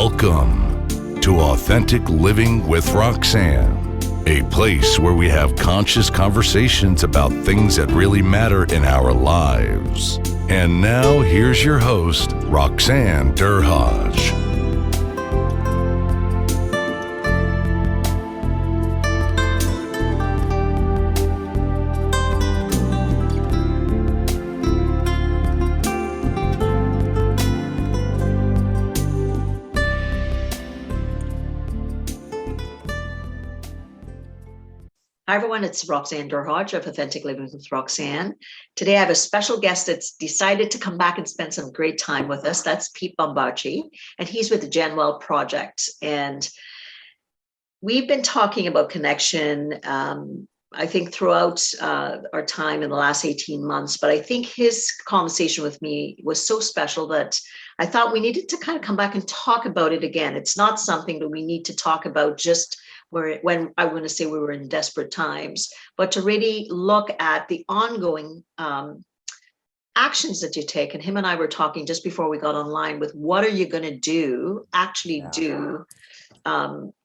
Welcome to Authentic Living with Roxanne, a place where we have conscious conversations about things that really matter in our lives. And now here's your host, Roxanne Derhaj. Hi, everyone. It's Roxanne Derhaj of Authentic Living with Roxanne. Today, I have a special guest that's decided to come back and spend some great time with us. That's Pete Bombaci, and he's with the GenWell Project. And we've been talking about connection, I think, throughout our time in the last 18 months. But I think his conversation with me was so special that I thought we needed to kind of come back and talk about it again. It's not something that we need to talk about just when I want to say we were in desperate times, but to really look at the ongoing actions that you take. And him and I were talking just before we got online with what are you going to do to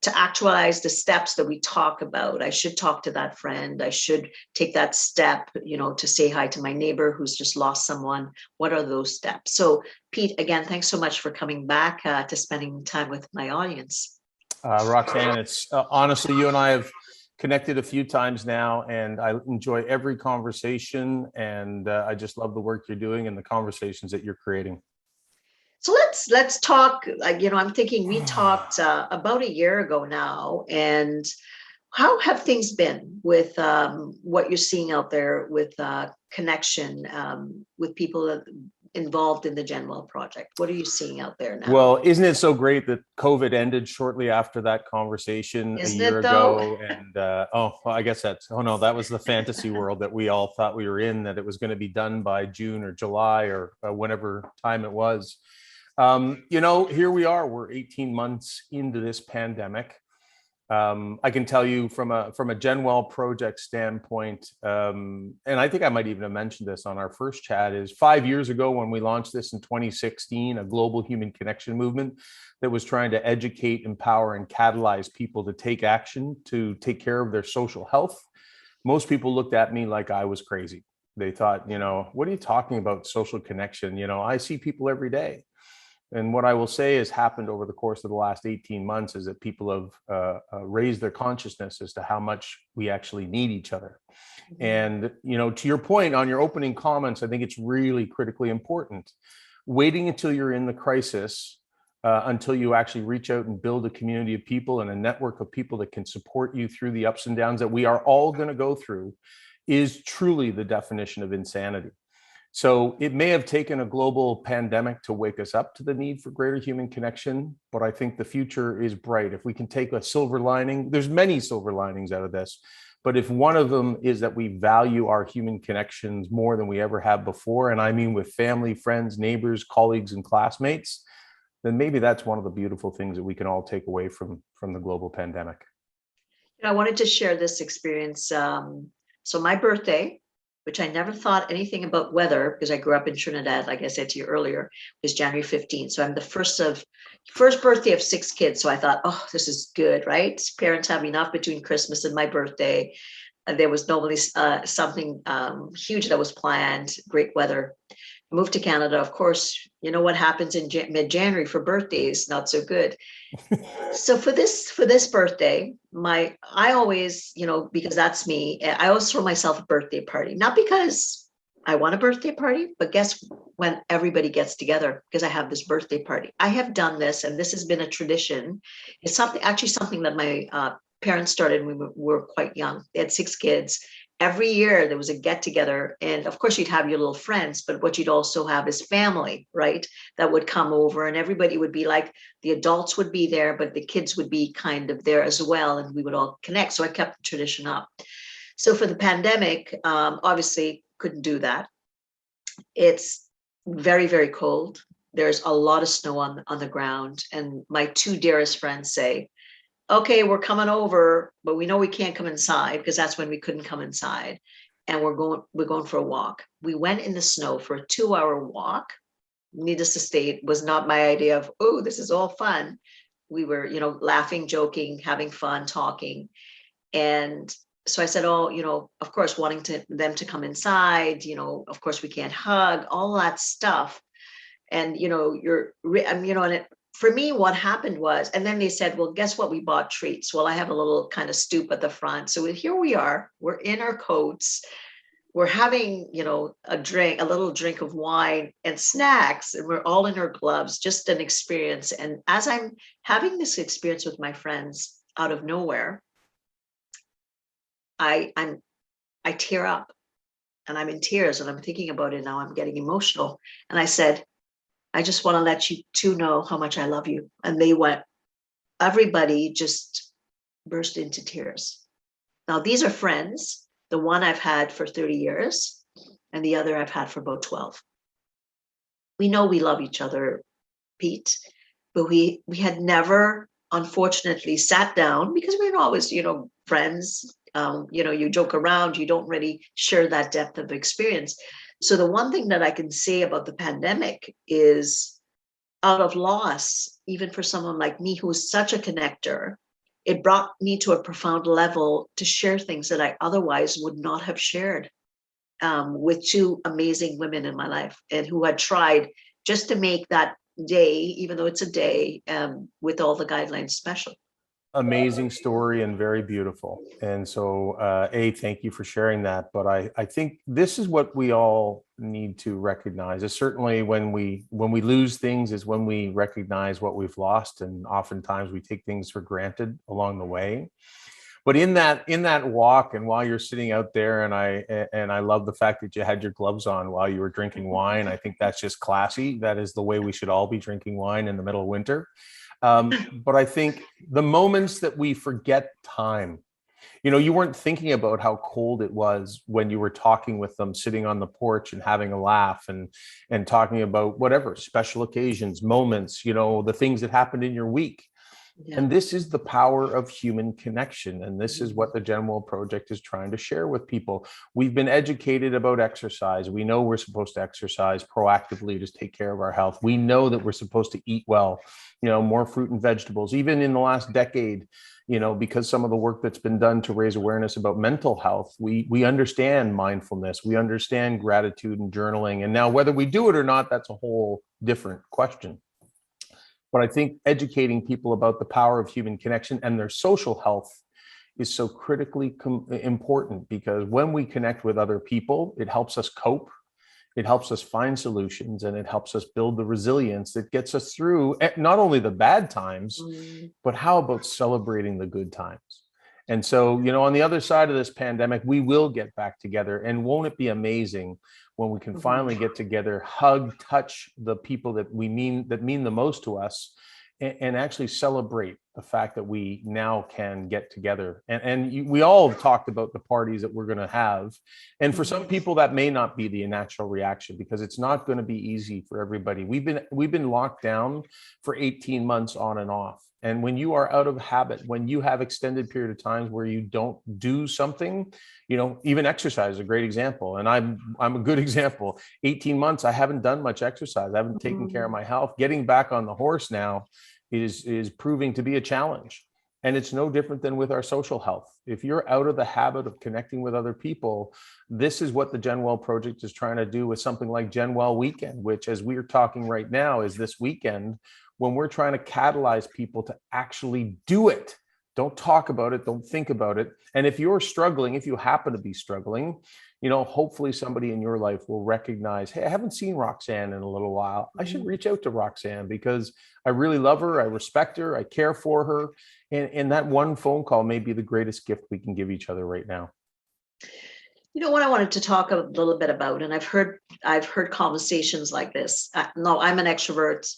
actualize the steps that we talk about. I should talk to that friend. I should take that step, to say hi to my neighbor who's just lost someone. What are those steps? So Pete, again, thanks so much for coming back to spending time with my audience. Roxanne, it's honestly, you and I have connected a few times now, and I enjoy every conversation, and I just love the work you're doing and the conversations that you're creating. So let's talk. I'm thinking we talked about a year ago now, and how have things been with what you're seeing out there with connection with people involved in the GenWell Project? What are you seeing out there now? Well, isn't it so great that COVID ended shortly after that conversation a year ago? And that was the fantasy world that we all thought we were in, that it was going to be done by June or July or whenever time it was. Here we are, we're 18 months into this pandemic. I can tell you from a GenWell Project standpoint, and I think I might even have mentioned this on our first chat, is 5 years ago when we launched this in 2016, a global human connection movement that was trying to educate, empower, and catalyze people to take action to take care of their social health. Most people looked at me like I was crazy. They thought, what are you talking about social connection? I see people every day. And what I will say has happened over the course of the last 18 months is that people have raised their consciousness as to how much we actually need each other. And, to your point on your opening comments, I think it's really critically important. Waiting until you're in the crisis, until you actually reach out and build a community of people and a network of people that can support you through the ups and downs that we are all going to go through, is truly the definition of insanity. So it may have taken a global pandemic to wake us up to the need for greater human connection, but I think the future is bright. If we can take a silver lining, there's many silver linings out of this, but if one of them is that we value our human connections more than we ever have before, and I mean with family, friends, neighbors, colleagues, and classmates, then maybe that's one of the beautiful things that we can all take away from the global pandemic. I wanted to share this experience. So my birthday, which I never thought anything about weather because I grew up in Trinidad, like I said to you earlier, was January 15th. So I'm the first birthday of 6 kids. So I thought, oh, this is good, right? Parents have enough between Christmas and my birthday. There was normally something huge that was planned, great weather. I moved to Canada. Of course, you know what happens in mid-January for birthdays, not so good. So for this birthday, I always, because that's me, I always throw myself a birthday party, not because I want a birthday party, but guess when everybody gets together, because I have this birthday party. I have done this, and this has been a tradition. It's something that my parents started when we were quite young. They had 6 kids. Every year there was a get together, and of course you'd have your little friends, but what you'd also have is family, right? That would come over, and everybody would be like, the adults would be there, but the kids would be kind of there as well, and we would all connect. So I kept the tradition up. So for the pandemic, obviously couldn't do that. It's very, very cold. There's a lot of snow on the ground, and my 2 dearest friends say, okay, we're coming over, but we know we can't come inside because that's when we couldn't come inside. And we're going for a walk. We went in the snow for a 2-hour walk. needless to state, was not my idea of, oh, this is all fun. We were, laughing, joking, having fun, talking. And so I said, oh, of course, wanting them to come inside, of course we can't hug, all that stuff. And, for me, what happened was, and then they said, well, guess what? We bought treats. Well, I have a little kind of stoop at the front. So here we are, we're in our coats. We're having, a little drink of wine and snacks, and we're all in our gloves, just an experience. And as I'm having this experience with my friends out of nowhere, I tear up, and I'm in tears, and I'm thinking about it now. I'm getting emotional. And I said, I just want to let you two know how much I love you. And everybody just burst into tears. Now, these are friends. The one I've had for 30 years, and the other I've had for about 12. We know we love each other, Pete, but we had never, unfortunately, sat down, because we're always, friends. You joke around, you don't really share that depth of experience. So the one thing that I can say about the pandemic is, out of loss, even for someone like me, who's such a connector, it brought me to a profound level to share things that I otherwise would not have shared, with two amazing women in my life, and who had tried just to make that day, even though it's a day, with all the guidelines, special. Amazing story and very beautiful. And so, thank you for sharing that. But I think this is what we all need to recognize. Is certainly when we lose things is when we recognize what we've lost, and oftentimes we take things for granted along the way. But in that walk, and while you're sitting out there, and I love the fact that you had your gloves on while you were drinking wine. I think that's just classy. That is the way we should all be drinking wine in the middle of winter. But I think the moments that we forget time, you weren't thinking about how cold it was when you were talking with them, sitting on the porch and having a laugh, and talking about whatever special occasions, moments, the things that happened in your week. Yeah. And this is the power of human connection. And this is what the GenWell Project is trying to share with people. We've been educated about exercise. We know we're supposed to exercise proactively to take care of our health. We know that we're supposed to eat well, more fruit and vegetables. Even in the last decade, because some of the work that's been done to raise awareness about mental health, we understand mindfulness, we understand gratitude and journaling. And now whether we do it or not, that's a whole different question. But I think educating people about the power of human connection and their social health is so critically important, because when we connect with other people, it helps us cope, it helps us find solutions, and it helps us build the resilience that gets us through not only the bad times, but how about celebrating the good times? And so, on the other side of this pandemic, we will get back together. And won't it be amazing when we can finally get together, hug, touch the people that mean the most to us, and actually celebrate the fact that we now can get together. We all have talked about the parties that we're going to have. And for some people, that may not be the natural reaction, because it's not going to be easy for everybody. We've been locked down for 18 months on and off. And when you are out of habit, when you have extended period of times where you don't do something, even exercise is a great example. And I'm a good example. 18 months, I haven't done much exercise. I haven't taken care of my health. Getting back on the horse now is proving to be a challenge. And it's no different than with our social health. If you're out of the habit of connecting with other people, this is what the GenWell Project is trying to do with something like GenWell Weekend, which, as we're talking right now, is this weekend, when we're trying to catalyze people to actually do it. Don't talk about it, don't think about it. And if you're struggling, if you happen to be struggling, hopefully somebody in your life will recognize, hey, I haven't seen Roxanne in a little while. I should reach out to Roxanne, because I really love her, I respect her, I care for her. And that one phone call may be the greatest gift we can give each other right now. What I wanted to talk a little bit about, and I've heard conversations like this. No, I'm an extrovert.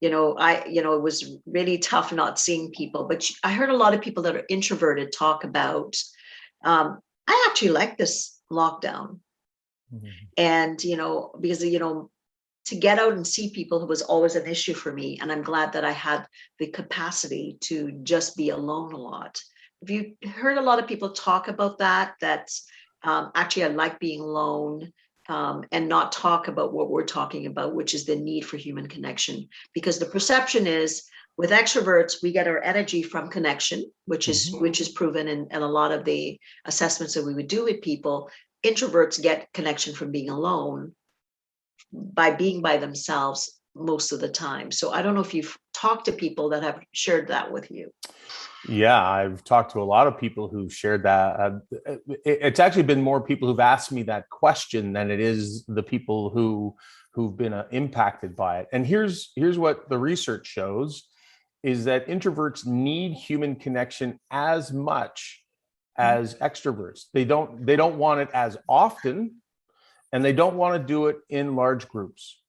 It was really tough not seeing people, but I heard a lot of people that are introverted talk about, I actually like this lockdown. And, because, to get out and see people was always an issue for me. And I'm glad that I had the capacity to just be alone a lot. Have you heard a lot of people talk about that actually I like being alone? and not talk about what we're talking about, which is the need for human connection. Because the perception is with extroverts, we get our energy from connection, which is proven in a lot of the assessments that we would do with people. Introverts get connection from being alone, by being by themselves most of the time. So I don't know if you've talked to people that have shared that with you. Yeah, I've talked to a lot of people who've shared that. It's actually been more people who've asked me that question than it is the people who've been impacted by it. And here's what the research shows is that introverts need human connection as much as extroverts. They don't want it as often, and they don't want to do it in large groups.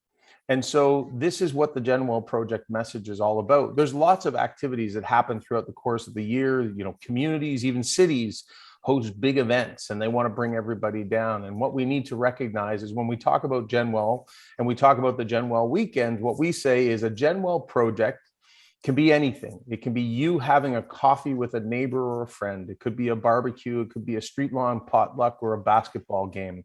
And so this is what the GenWell Project message is all about. There's lots of activities that happen throughout the course of the year. You know, communities, even cities, host big events, and they want to bring everybody down. And what we need to recognize is when we talk about GenWell and we talk about the GenWell weekend, what we say is a GenWell project can be anything. It can be you having a coffee with a neighbor or a friend. It could be a barbecue. It could be a street lawn potluck or a basketball game.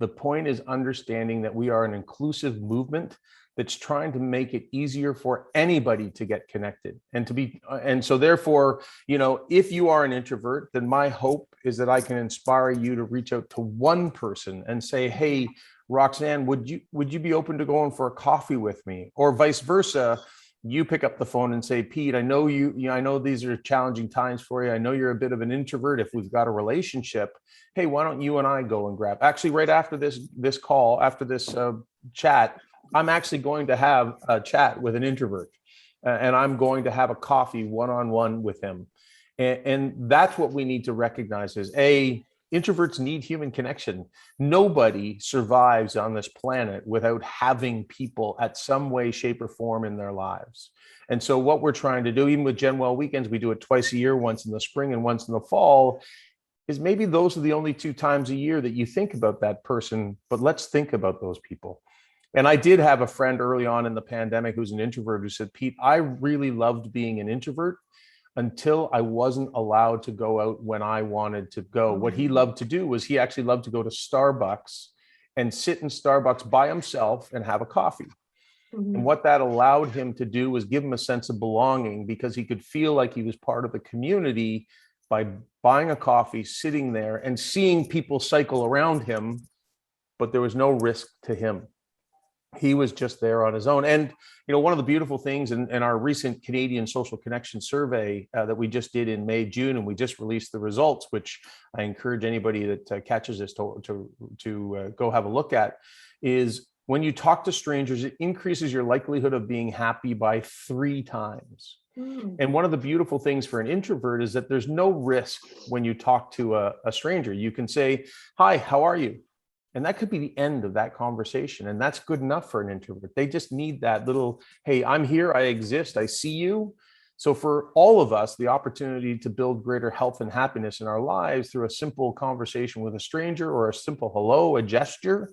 The point is understanding that we are an inclusive movement that's trying to make it easier for anybody to get connected and so therefore, you know, if you are an introvert, then my hope is that I can inspire you to reach out to one person and say, hey, Roxanne, would you be open to going for a coffee with me? Or vice versa. You pick up the phone and say, Pete, I know I know these are challenging times for you. I know you're a bit of an introvert. If we've got a relationship, hey, why don't you and I go and grab? Actually, right after this call, after this chat, I'm actually going to have a chat with an introvert, and I'm going to have a coffee one-on-one with him. And that's what we need to recognize is introverts need human connection. Nobody survives on this planet without having people at some way, shape, or form in their lives. And so what we're trying to do, even with GenWell weekends, we do it twice a year, once in the spring and once in the fall, is maybe those are the only 2 times a year that you think about that person, but let's think about those people. And I did have a friend early on in the pandemic who's an introvert who said, Pete, I really loved being an introvert until I wasn't allowed to go out when I wanted to go. What he loved to do was he actually loved to go to Starbucks and sit in Starbucks by himself and have a coffee. And what that allowed him to do was give him a sense of belonging because he could feel like he was part of the community by buying a coffee, sitting there and seeing people cycle around him, but there was no risk to him. He was just there on his own. And, you know, one of the beautiful things in our recent Canadian Social Connection Survey that we just did in May, June, and we just released the results, which I encourage anybody that catches this to go have a look at, is when you talk to strangers, it increases your likelihood of being happy by 3 times. And one of the beautiful things for an introvert is that there's no risk when you talk to a stranger. You can say, hi, how are you? And that could be the end of that conversation. And that's good enough for an introvert. They just need that little, hey, I'm here, I exist, I see you. So for all of us, the opportunity to build greater health and happiness in our lives through a simple conversation with a stranger or a simple hello, a gesture,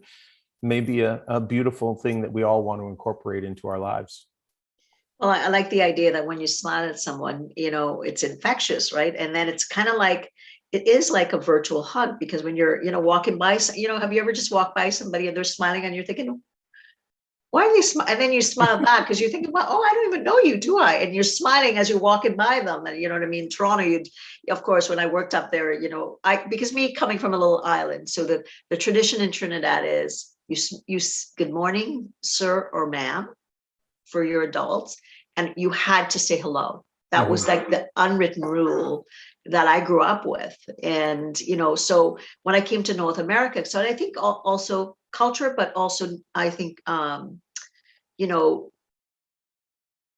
may be a beautiful thing that we all want to incorporate into our lives. Well, I like the idea that when you smile at someone, you know, it's infectious, right? And then it's kind of like, it is like a virtual hug, because when you're, you know, walking by, you know, have you ever just walked by somebody and they're smiling and you're thinking, why are they smiling? And then you smile back because you're thinking, well, oh, I don't even know you, do I? And you're smiling as you're walking by them. And you know what I mean? Toronto, of course, when I worked up there, you know, because me coming from a little island, so the tradition in Trinidad is you good morning, sir or ma'am, for your adults, and you had to say hello. That was like the unwritten rule that I grew up with. And, you know, so when I came to North America, so I think also culture, but also I think, you know,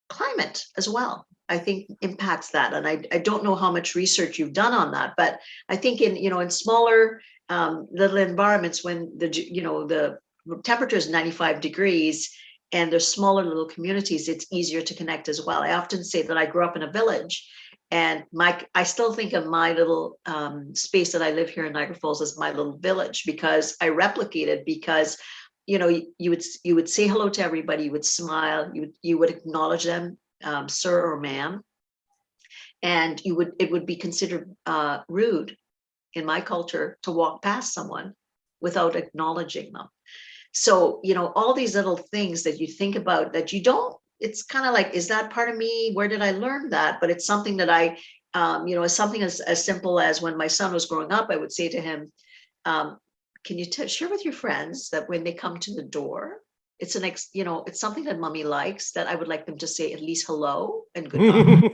climate as well, I think impacts that. And I don't know how much research you've done on that, but I think in, you know, in smaller little environments, when the temperature is 95 degrees, and there's smaller little communities, it's easier to connect as well. I often say that I grew up in a village, and I still think of my little space that I live here in Niagara Falls as my little village, because I replicated, because, you know, you would say hello to everybody, you would smile, you would acknowledge them, sir or ma'am, and it would be considered rude in my culture to walk past someone without acknowledging them. So, all these little things that you think about that you don't, it's kind of like, is that part of me? Where did I learn that? But it's something that it's something as simple as when my son was growing up, I would say to him, can you share with your friends that when they come to the door, it's it's something that mommy likes, that I would like them to say at least hello and goodbye.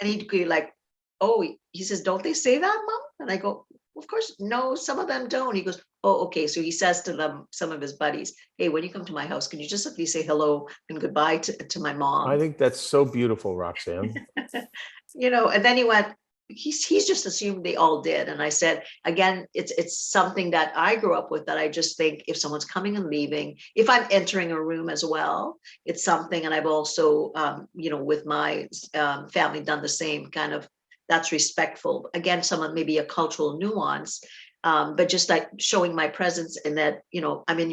And he'd be like, oh, he says, don't they say that, Mom? And I go, of course, no, some of them don't. He goes, oh, okay. So he says to them, some of his buddies, hey, when you come to my house, can you just at least say hello and goodbye to my mom? I think that's so beautiful, Roxanne. And then he went, he's just assumed they all did. And I said, again, it's something that I grew up with, that I just think if someone's coming and leaving, if I'm entering a room as well, it's something. And I've also, with my family done the same kind of, that's respectful. Again, someone maybe a cultural nuance, but just like showing my presence in that, I'm in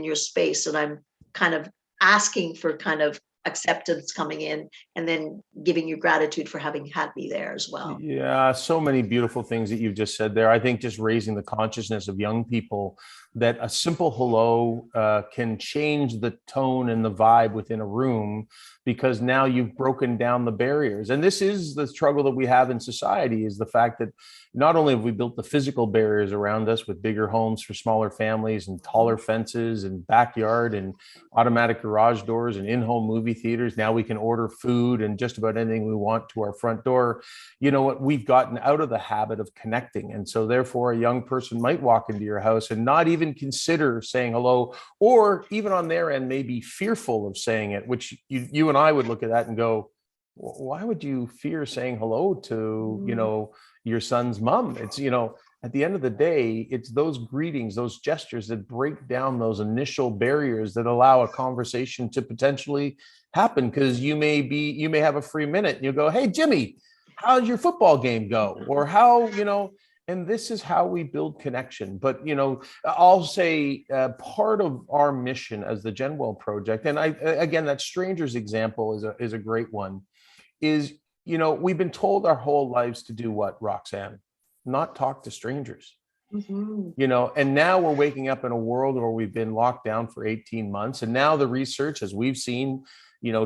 your space, and I'm kind of asking for kind of acceptance coming in, and then giving you gratitude for having had me there as well. Yeah, so many beautiful things that you've just said there. I think just raising the consciousness of young people that a simple hello can change the tone and the vibe within a room, because now you've broken down the barriers. And this is the struggle that we have in society, is the fact that not only have we built the physical barriers around us with bigger homes for smaller families and taller fences and backyard and automatic garage doors and in-home movie theaters. Now we can order food and just about anything we want to our front door. You know what? We've gotten out of the habit of connecting. And so therefore a young person might walk into your house and not even consider saying hello, or even on their end, maybe fearful of saying it, which you and I would look at that and go, why would you fear saying hello to, your son's mom? It's, at the end of the day, it's those greetings, those gestures that break down those initial barriers that allow a conversation to potentially happen. Because you may have a free minute and you go, hey, Jimmy, how'd your football game go? Or how, and this is how we build connection. But, I'll say part of our mission as the GenWell Project, and again, that strangers example is a great one, is, we've been told our whole lives to do what, Roxanne? Not talk to strangers. And now we're waking up in a world where we've been locked down for 18 months. And now the research, as we've seen,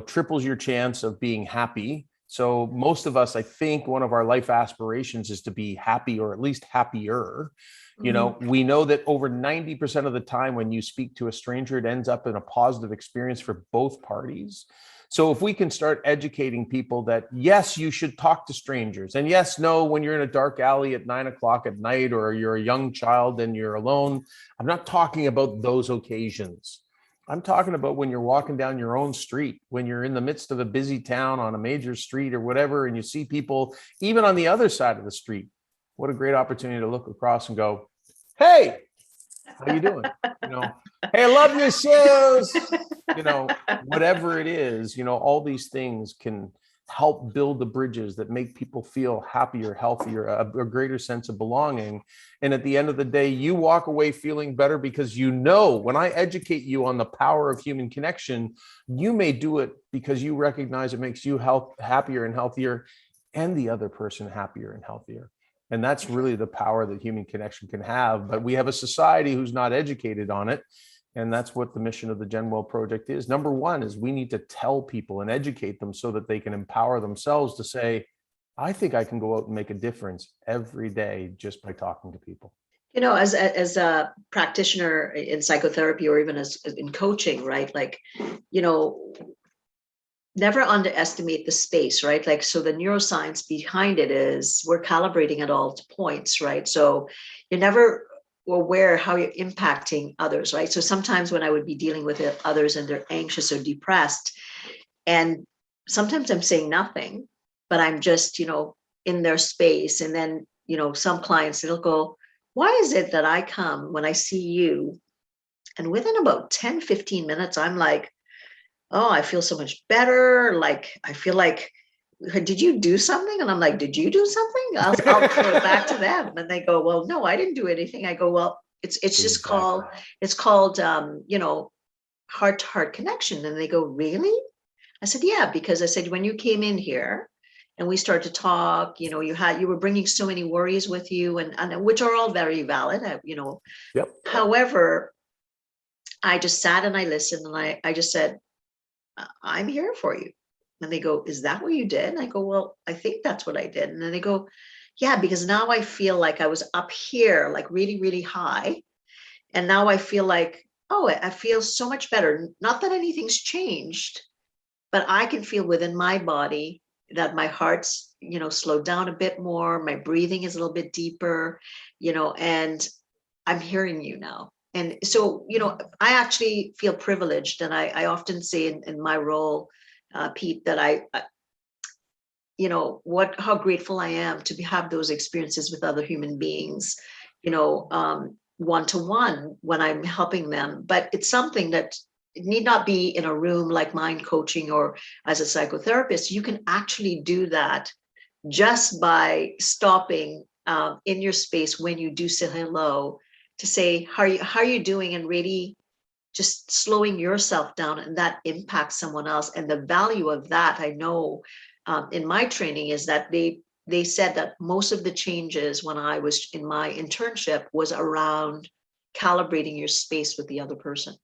triples your chance of being happy. So most of us, I think one of our life aspirations is to be happy, or at least happier. We know that over 90% of the time when you speak to a stranger, it ends up in a positive experience for both parties. So if we can start educating people that, yes, you should talk to strangers, and yes, no, when you're in a dark alley at 9 o'clock at night, or you're a young child and you're alone, I'm not talking about those occasions. I'm talking about when you're walking down your own street, when you're in the midst of a busy town on a major street or whatever, and you see people even on the other side of the street. What a great opportunity to look across and go, hey, how you doing? Hey, I love your shoes. Whatever it is, all these things can help build the bridges that make people feel happier, healthier, a greater sense of belonging. And at the end of the day, you walk away feeling better, because when I educate you on the power of human connection, you may do it because you recognize it makes you happier and healthier, and the other person happier and healthier. And that's really the power that human connection can have. But we have a society who's not educated on it. And that's what the mission of the GenWell Project is. Number one is we need to tell people and educate them so that they can empower themselves to say, I think I can go out and make a difference every day just by talking to people. As a practitioner in psychotherapy, or even as in coaching, right? Like, never underestimate the space, right? Like, so the neuroscience behind it is we're calibrating at all points, right? So you're never aware how you're impacting others, right? So sometimes when I would be dealing with others and they're anxious or depressed, and sometimes I'm saying nothing, but I'm just, in their space. And then, some clients, they'll go, why is it that I come when I see you, and within about 10, 15 minutes, I'm like, oh, I feel so much better. Like, I feel like, did you do something? And I'm like, did you do something? I'll throw it back to them. And they go, well, no, I didn't do anything. I go, well, it's just called heart-to-heart connection. And they go, really? I said, yeah, because I said, when you came in here and we started to talk. You know, you were bringing so many worries with you, and which are all very valid, you know. Yep. However, I just sat and I listened, and I just said, I'm here for you. And they go, is that what you did? And I go, well, I think that's what I did. And then they go, yeah, because now I feel like I was up here, like really, really high. And now I feel like, oh, I feel so much better. Not that anything's changed, but I can feel within my body that my heart's, you know, slowed down a bit more. My breathing is a little bit deeper, you know, and I'm hearing you now. And so, you know, I actually feel privileged. And I often say in my role, Pete, that you know, how grateful I am to have those experiences with other human beings, you know, one-to-one when I'm helping them. But it's something that it need not be in a room like mind coaching or as a psychotherapist. You can actually do that just by stopping in your space when you do say hello, to say, how are you doing? And really just slowing yourself down, and that impacts someone else. And the value of that, I know in my training, is that they said that most of the changes when I was in my internship was around calibrating your space with the other person.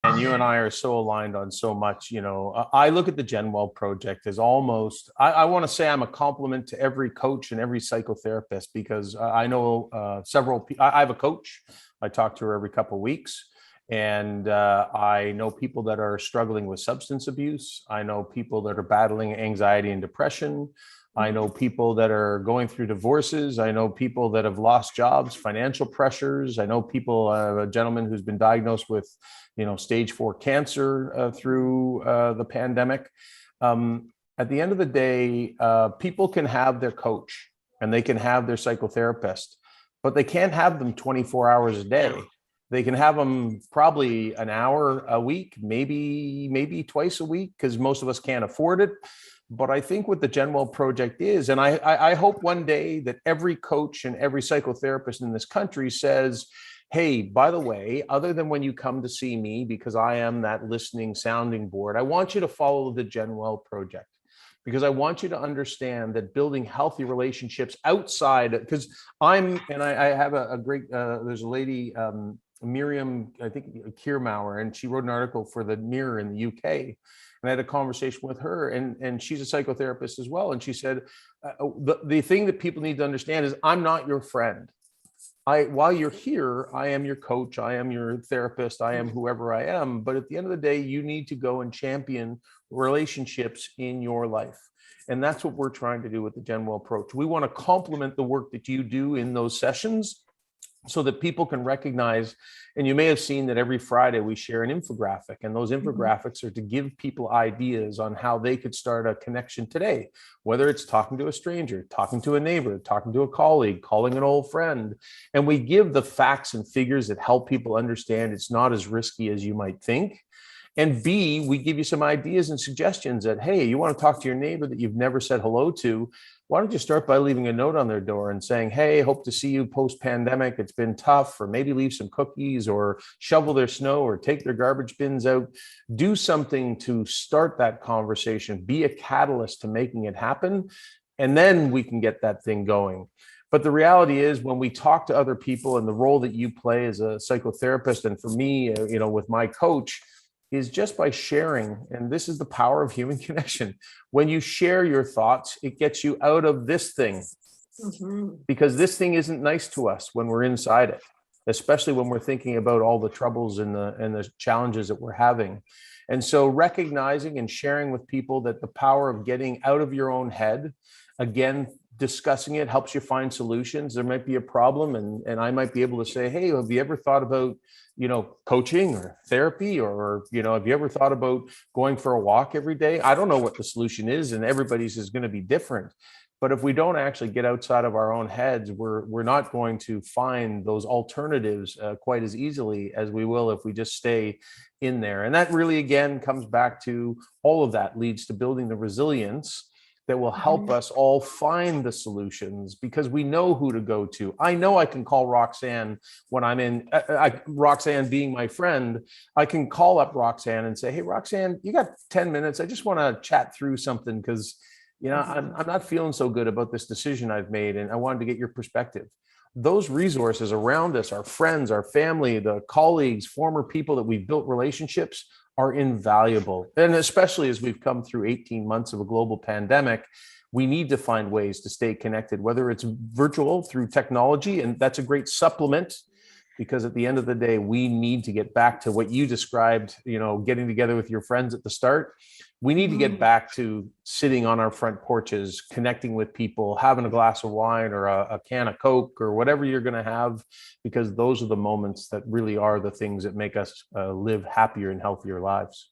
And you and I are so aligned on so much. You know, I look at the GenWell Project as almost, I want to say I'm a compliment to every coach and every psychotherapist, because I know several people. I have a coach. I talk to her every couple of weeks. And I know people that are struggling with substance abuse. I know people that are battling anxiety and depression. I know people that are going through divorces. I know people that have lost jobs, financial pressures. I know people, a gentleman who's been diagnosed with, you know, stage 4 cancer through the pandemic. At the end of the day, people can have their coach and they can have their psychotherapist, but they can't have them 24 hours a day. They can have them probably an hour a week, maybe twice a week, because most of us can't afford it. But I think what the GenWell Project is, and I hope one day that every coach and every psychotherapist in this country says, hey, by the way, other than when you come to see me, because I am that listening sounding board, I want you to follow the GenWell Project. Because I want you to understand that building healthy relationships outside, because I have a great, there's a lady, Miriam, I think Kiermauer, and she wrote an article for the Mirror in the UK. And I had a conversation with her, and she's a psychotherapist as well. And she said, the thing that people need to understand is I'm not your friend. While you're here, I am your coach, I am your therapist, I am whoever I am. But at the end of the day, you need to go and champion relationships in your life. And that's what we're trying to do with the GenWell approach. We want to complement the work that you do in those sessions so that people can recognize, and you may have seen that every Friday we share an infographic, and those infographics are to give people ideas on how they could start a connection today, whether it's talking to a stranger, talking to a neighbor, talking to a colleague, calling an old friend. And we give the facts and figures that help people understand it's not as risky as you might think. And B, we give you some ideas and suggestions that, hey, you want to talk to your neighbor that you've never said hello to, why don't you start by leaving a note on their door and saying, hey, hope to see you post-pandemic. It's been tough, or maybe leave some cookies or shovel their snow or take their garbage bins out. Do something to start that conversation. Be a catalyst to making it happen. And then we can get that thing going. But the reality is, when we talk to other people, and the role that you play as a psychotherapist, and for me, you know, with my coach, is just by sharing. And this is the power of human connection. When you share your thoughts, it gets you out of this thing, because this thing isn't nice to us when we're inside it, especially when we're thinking about all the troubles and the challenges that we're having. And so recognizing and sharing with people that the power of getting out of your own head, again, discussing it helps you find solutions. There might be a problem, and I might be able to say, hey, have you ever thought about, you know, coaching or therapy, or, you know, have you ever thought about going for a walk every day? I don't know what the solution is, and everybody's is going to be different. But if we don't actually get outside of our own heads, we're not going to find those alternatives quite as easily as we will if we just stay in there. And that really, again, comes back to all of that leads to building the resilience that will help us all find the solutions, because we know who to go to. I know I can call Roxanne when I'm in, Roxanne being my friend, I can call up Roxanne and say, hey, Roxanne, you got 10 minutes? I just want to chat through something, because I'm not feeling so good about this decision I've made, and I wanted to get your perspective. Those resources around us, our friends, our family, the colleagues, former people that we've built relationships, are invaluable. And especially as we've come through 18 months of a global pandemic, we need to find ways to stay connected, whether it's virtual through technology, and that's a great supplement, because at the end of the day, we need to get back to what you described, getting together with your friends at the start. We need to get back to sitting on our front porches, connecting with people, having a glass of wine or a can of Coke or whatever you're going to have, because those are the moments that really are the things that make us live happier and healthier lives.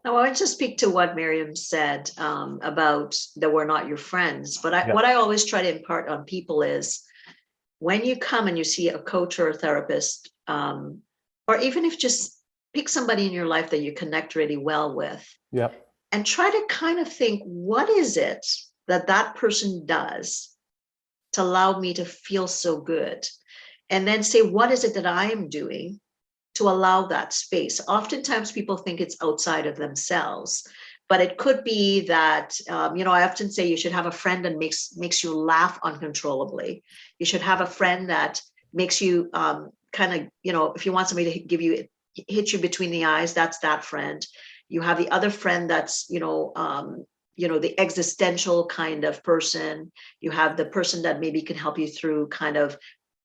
Now, I want to speak to what Miriam said about that we're not your friends. But what I always try to impart on people is, when you come and you see a coach or a therapist, or even if just pick somebody in your life that you connect really well with, and try to kind of think, what is it that person does to allow me to feel so good? And then say, what is it that I am doing to allow that space? Oftentimes people think it's outside of themselves, but it could be that, I often say you should have a friend that makes you laugh uncontrollably. You should have a friend that makes you if you want somebody to hit you between the eyes, that's that friend. You have the other friend that's, the existential kind of person. You have the person that maybe can help you through kind of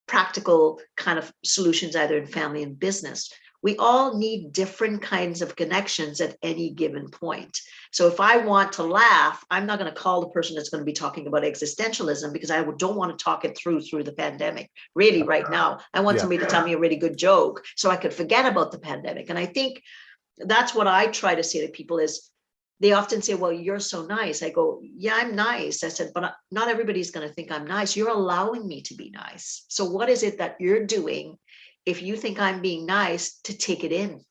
practical kind of solutions, either in family and business. We all need different kinds of connections at any given point. So if I want to laugh, I'm not going to call the person that's going to be talking about existentialism, because I don't want to talk it through the pandemic. Really, right now, I want somebody to tell me a really good joke so I could forget about the pandemic. And I think that's what I try to say to people is, they often say, well, you're so nice. I go, yeah, I'm nice. I said, but not everybody's going to think I'm nice. You're allowing me to be nice. So what is it that you're doing, if you think I'm being nice, to take it in?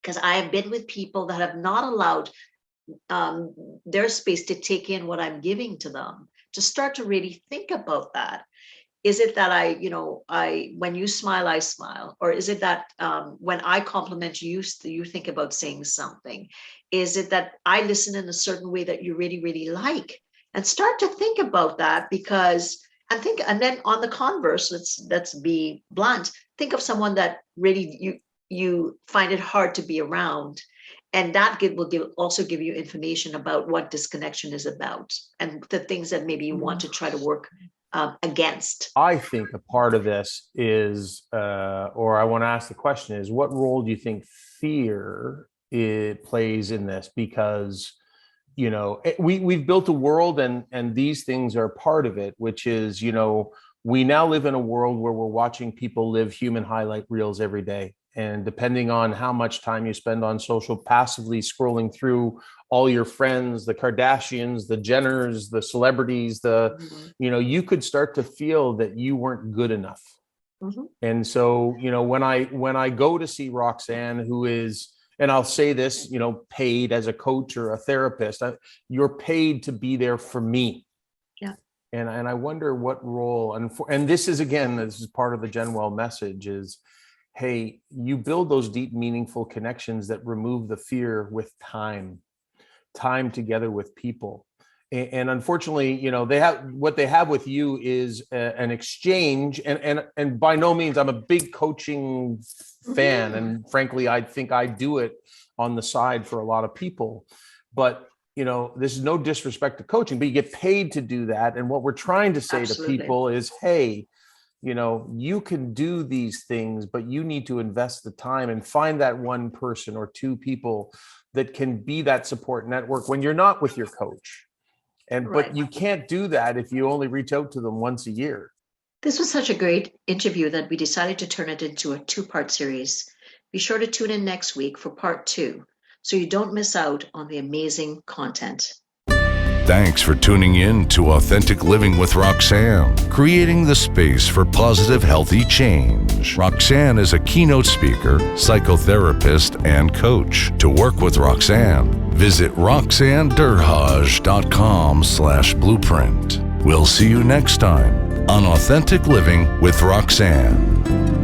Because I have been with people that have not allowed their space to take in what I'm giving to them, to start to really think about that. Is it that when you smile, I smile? Or is it that when I compliment you, you think about saying something? Is it that I listen in a certain way that you really, really like? And start to think about that, and then on the converse, let's be blunt. Think of someone that really you find it hard to be around, and that will also give you information about what disconnection is about and the things that maybe you want to try to work against. I think a part of this is, or I want to ask the question is, what role do you think fear plays in this? Because we've built a world, and these things are part of it, which is, we now live in a world where we're watching people live human highlight reels every day. And depending on how much time you spend on social, passively scrolling through all your friends, the Kardashians, the Jenners, the celebrities, you could start to feel that you weren't good enough. And so, when I go to see Roxanne, who is, and I'll say this, paid as a coach or a therapist, you're paid to be there for me. Yeah. And I wonder what role, and this is part of the GenWell message is, hey, you build those deep, meaningful connections that remove the fear with time together with people. And unfortunately, they have with you is an exchange, and by no means I'm a big coaching fan, and frankly, I think I do it on the side for a lot of people. But this is no disrespect to coaching, but you get paid to do that. And what we're trying to say to people is, hey, you can do these things, but you need to invest the time and find that one person or two people that can be that support network when you're not with your coach. But you can't do that if you only reach out to them once a year. This was such a great interview that we decided to turn it into a 2-part series. Be sure to tune in next week for part 2, so you don't miss out on the amazing content. Thanks for tuning in to Authentic Living with Roxanne, creating the space for positive, healthy change. Roxanne is a keynote speaker, psychotherapist, and coach. To work with Roxanne, visit roxannederhage.com/blueprint. We'll see you next time on Authentic Living with Roxanne.